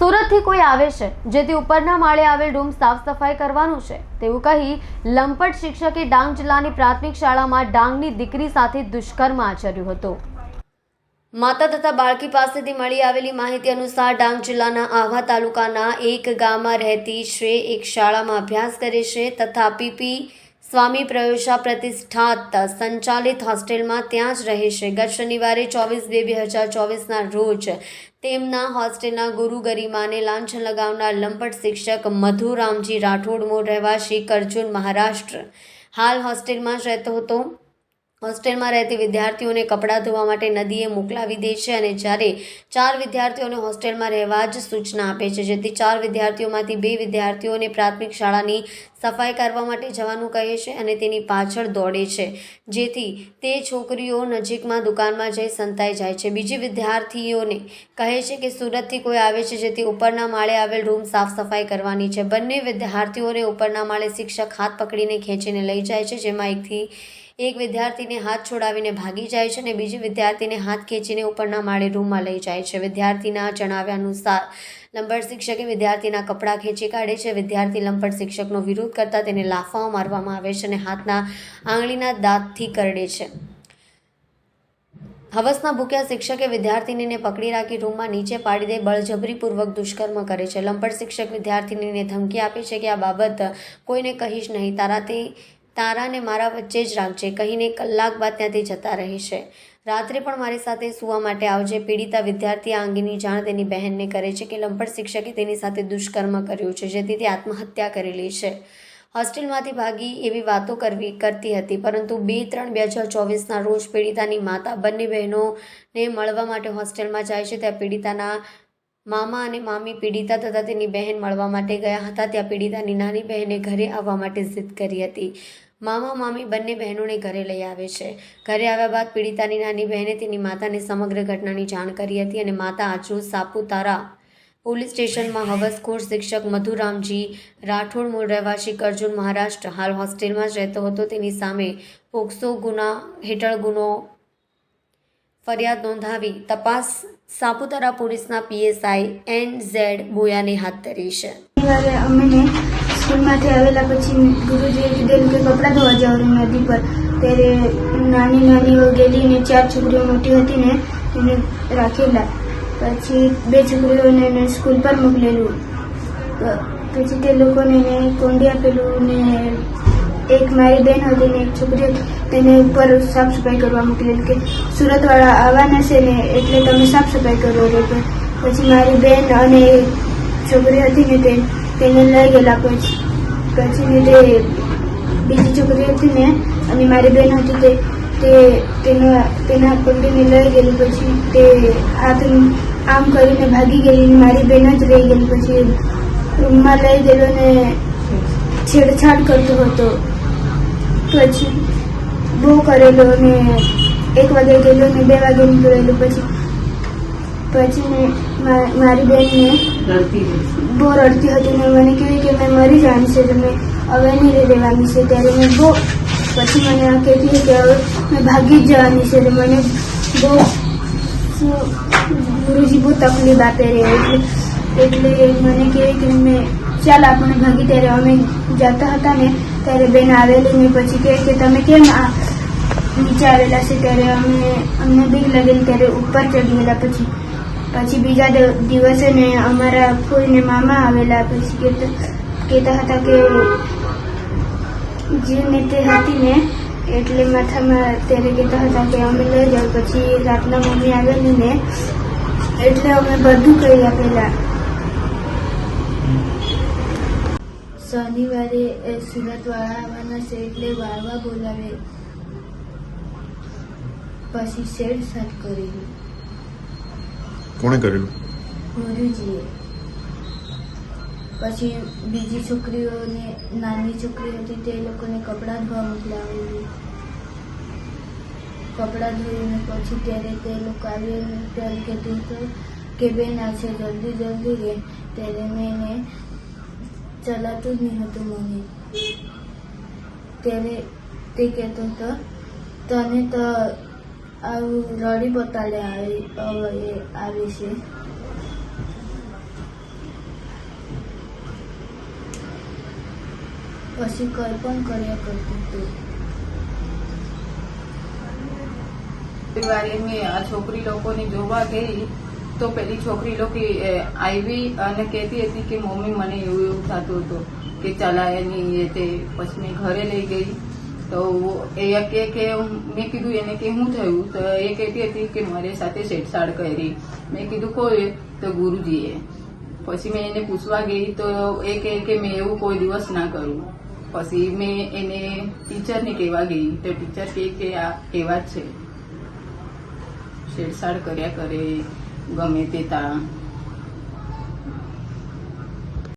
સુરતથી કોઈ આવે છે જેથી ઉપરના માળે આવેલ રૂમ સાફ સફાઈ કરવાનું છે તેવું કહી લંપટ શિક્ષકે ડાંગ જિલ્લાની પ્રાથમિક શાળામાં ડાંગની દીકરી સાથે દુષ્કર્મ આચર્યું હતું। માતા તથા બાળકી પાસેથી મળી આવેલી માહિતી અનુસાર ડાંગ જિલ્લાના આહવા તાલુકાના એક ગામમાં રહેતી શ્રેય એક શાળામાં અભ્યાસ કરે છે તથા પીપી સ્વામી પ્રયોશા પ્રતિષ્ઠાત સંચાલિત હોસ્ટેલમાં ત્યાં જ રહે છે। ગત શનિવારે 24/2/2024ના રોજ તેમના હોસ્ટેલના ગુરુ ગરિમાને લાંછન લગાવનાર લંપટ શિક્ષક મધુરામજી રાઠોડ મૂળ રહેવાસી કરજણ મહારાષ્ટ્ર હાલ હોસ્ટેલમાં જ રહેતો હતો। હોસ્ટેલમાં રહેતી વિદ્યાર્થીઓને કપડાં ધોવા માટે નદીએ મોકલાવી દે છે અને જ્યારે 4 વિદ્યાર્થીઓને હોસ્ટેલમાં રહેવા જ સૂચના આપે છે જેથી 4 વિદ્યાર્થીઓમાંથી 2 વિદ્યાર્થીઓને પ્રાથમિક શાળાની સફાઈ કરવા માટે જવાનું કહે છે અને તેની પાછળ દોડે છે જેથી તે છોકરીઓ નજીકમાં દુકાનમાં જઈ સંતાઈ જાય છે। બીજી વિદ્યાર્થીઓને કહે છે કે સુરતથી કોઈ આવે છે જેથી ઉપરના માળે આવેલ રૂમ સાફ સફાઈ કરવાની છે। બંને વિદ્યાર્થીઓને ઉપરના માળે શિક્ષક હાથ પકડીને ખેંચીને લઈ જાય છે જેમાં એક વિદ્યાર્થીને હાથ છોડાવીને ભાગી જાય છે અને બીજી વિદ્યાર્થીને હાથ ખેંચીને ઉપરના માળે રૂમમાં લઈ જાય છે। વિદ્યાર્થીના જણાવ્યા અનુસાર લંપટ શિક્ષકે વિદ્યાર્થીના કપડાં ખેંચી કાઢે છે। વિદ્યાર્થી લંપટ શિક્ષકનો વિરોધ કરતા તેને લાફાઓ મારવામાં આવે છે અને હાથના આંગળીના દાંતથી કરડે છે। હવસના ભૂખ્યા શિક્ષકે વિદ્યાર્થીનીને પકડી રાખી રૂમમાં નીચે પાડી દઈ બળજબરીપૂર્વક દુષ્કર્મ કરે છે। લંપટ શિક્ષક વિદ્યાર્થીનીને ધમકી આપે છે કે આ બાબત કોઈને કહીશ નહીં, તારાને મારા વચ્ચે જ રાખજે કહીને કલાક બાદ ત્યાંથી જતા રહે છે। રાત્રે પણ મારી સાથે સૂવા માટે આવજે। પીડિતા વિદ્યાર્થી આ અંગેની જાણ તેની બહેનને કરે છે કે લંપટ શિક્ષકે તેની સાથે દુષ્કર્મ કર્યું છે જેથી તે આત્મહત્યા કરી લે છે। હોસ્ટેલમાંથી ભાગી એવી વાતો કરતી હતી પરંતુ 2/3/2024ના રોજ પીડિતાની માતા બંને બહેનોને મળવા માટે હોસ્ટેલમાં જાય છે। ત્યાં પીડિતાના મામા અને મામી પીડિતા તથા તેની બહેન મળવા માટે ગયા હતા। ત્યાં પીડિતાની નાની બહેને ઘરે આવવા માટે જિદ કરી હતી। મામા મામી બંને બહેનોને ઘરે લઈ આવે છે। ઘરે આવ્યા બાદ પીડિતાની નાની બહેને તેની માતાને સમગ્ર ઘટનાની જાણ કરી હતી અને માતા આજરોજ સાપુતારા પોલીસ સ્ટેશનમાં હવસખોર શિક્ષક મધુરામજી રાઠોડ મૂળ રહેવાસી કરજણ મહારાષ્ટ્ર હાલ હોસ્ટેલમાં જ રહેતો હતો તેની સામે પોક્સો ગુના હેઠળ ફરિયાદ નોંધાવી તપાસ સાપુતારા પોલીસના પીએસઆઈ NZ બોયાને હાથ ધરી છે। અમને સ્કૂલમાંથી આવેલા પછી ગુરુજીએ કીધેલું કે કપડાં ધોવા જવાનું નદી પર। ત્યારે નાની નાનીઓ ગયેલી ને 4 છોકરીઓ મોટી હતી ને એને રાખેલા। પછી 2 છોકરીઓને સ્કૂલ પર મોકલેલું। પછી તે લોકોને કોંડી આપેલું ને એક મારી બેન હતી ને એક છોકરી હતી તેને ઉપર સાફ સફાઈ કરવા મોકલેલું કે સુરતવાળા આવવાના છે ને એટલે તમે સાફ સફાઈ કરો રે। પછી મારી બેન અને છોકરી હતી ને તેને લઈ ગયેલા। પછી તે બીજી છોકરી હતી ને અને મારી બેન હતી તેના પકડીને લઈ ગયેલી। પછી તે હાથ આમ કરીને ભાગી ગયેલી, મારી બેન જ રહી ગયેલી। પછી રૂમમાં લઈ ગયેલો ને છેડછાડ કરતો હતો। પછી બહુ કરેલો ને 1 વાગે ગયેલો ને 2 વાગે નીકળેલો। પછી મારી બેનને બહુ રડતી હતી ને મને કહ્યું કે મેં મરી જવાની છે, તમે હવે નહીં રહેવાની છે। ત્યારે મેં બહુ પછી મને આ કહેતી કે હવે મેં ભાગી જ જવાની છે। મને બહુ ગુરુજી બહુ તકલીફ આપે રહે એટલે મને કહે કે મેં ચાલ આપણે ભાગી। ત્યારે અમે જતા હતા ને ત્યારે બેન આવેલી ને પછી કહે કે તમે કેમ નીચે આવેલા છે? ત્યારે અમને બીક લાગેલી ત્યારે ઉપર ચડી ગયેલા। પછી બીજા દિવસે ને અમારા ફૂઈને મામા આવેલા। પછી કહેતા હતા કે જીવને તે હતી ને એટલે માથામાં ત્યારે કહેતા હતા કે અમે લઈ જાઓ। પછી રાતના મમ્મી આવેલી ને એટલે અમે બધું કરી આપેલા। શનિવારે સુરતવાળા આવવાના છે એટલે વાળવા બોલાવે। પછી શેડ સાફ કરેલું। કોણે કરેલું? ગુરુજીએ। પછી બીજી છોકરીઓને નાની છોકરી હતી તે લોકોને કપડાં ધોવા મોકલાવેલું। કપડાં ધોઈને પછી ત્યારે તે લોકો આવીને ત્યારે કહેતું હતું કે બેન આ છે જલ્દી રે। ત્યારે મેં એને ચલાતું જ નહીં હતું મને। ત્યારે તે કહેતો હતો તને તો આવું રડી બતાલે આવે છે। પછી કંઈ પણ કર્યા કરતો હતો. રવિવારે મેં આ છોકરી લોકોને જોવા ગઈ તો પેલી છોકરી લોકો આવી અને કહેતી હતી કે મમ્મી મને એવું થતું હતું કે ચલાય નહીં એ તે. પછી મેં ઘરે લઈ ગઈ તો એ કે મેં કીધું એને કે શું થયું, તો એ કહેતી હતી કે મારી સાથે છેડછાડ કરી. મેં કીધું કોઈ, તો ગુરુજીએ. પછી મેં એને પૂછવા ગઈ તો એ કહે કે મેં એવું કોઈ દિવસ ના કરું. પછી મેં એને ટીચરને કહેવા ગઈ તો ટીચર કહે કે આ એવા જ છે, છેડછાડ કર્યા કરે ગમે તે તા.